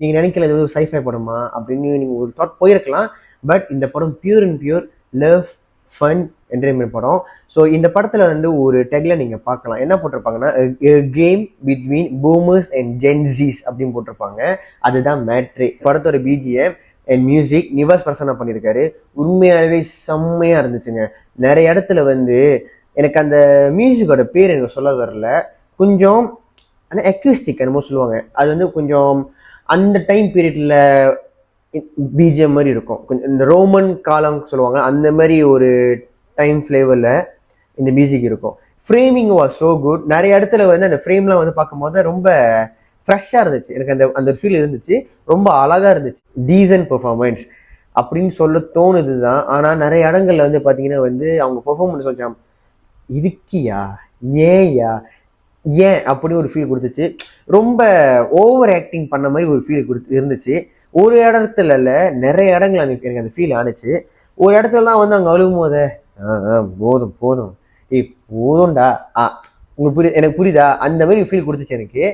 நீங்கள் நினைக்கல இது ஒரு சைஃபை படமா அப்படின்னு நீங்கள் ஒரு தாட் போயிருக்கலாம். பட் இந்த படம் pure and pure love, fun, entertainment படம். ஸோ இந்த படத்தில் வந்து ஒரு டெக்ல நீங்கள் பார்க்கலாம். என்ன போட்டிருப்பாங்கன்னா, game between boomers and GenZs அப்படின்னு போட்டிருப்பாங்க. அதுதான் மேட்ரே. படத்தோட BGM and music Nivas Prasanna பண்ணியிருக்காரு. உண்மையாகவே செம்மையாக இருந்துச்சுங்க. நிறைய இடத்துல வந்து எனக்கு அந்த மியூசிக்கோட பேர் எனக்கு சொல்ல வரல, கொஞ்சம் ஆனால் அக்யூஸ்டிக் என்னமோ சொல்லுவாங்க, அது வந்து கொஞ்சம் அந்த டைம் பீரியட்ல பிஜிஎம் மாதிரி இருக்கும். கொஞ்சம் இந்த ரோமன் காலம் சொல்லுவாங்க, அந்த மாதிரி ஒரு டைம் ஃப்ளேவரில் இந்த மியூசிக் இருக்கும். Framing was so good. நிறைய இடத்துல வந்து அந்த ஃப்ரேம்லாம் வந்து பார்க்கும்போது ரொம்ப ஃப்ரெஷ்ஷாக இருந்துச்சு. எனக்கு அந்த அந்த ஃபீல் இருந்துச்சு. ரொம்ப அழகாக இருந்துச்சு. டீசன்ட் பெர்ஃபார்மன்ஸ் அப்படின்னு சொல்ல தோணுது தான். ஆனால் நிறைய இடங்கள்ல வந்து பார்த்தீங்கன்னா வந்து அவங்க பெர்ஃபார்மன்ஸ் கொஞ்சம் இதுக்கியா, ஏயா, ஏன் அப்படின்னு ஒரு ஃபீல் கொடுத்துச்சு. ரொம்ப ஓவர் ஆக்டிங் பண்ண மாதிரி ஒரு ஃபீல் இருந்துச்சு. ஒரு இடத்துல இல்லை, நிறைய இடங்கள் எனக்கு அந்த ஃபீல் ஆனிச்சு. ஒரு இடத்துல தான் வந்து அங்கே அழுகும் போதே போதும் போதும், ஏய் போதும்டா, உங்களுக்கு எனக்கு புரியுதா, அந்த மாதிரி ஃபீல் கொடுத்துச்சு எனக்கு.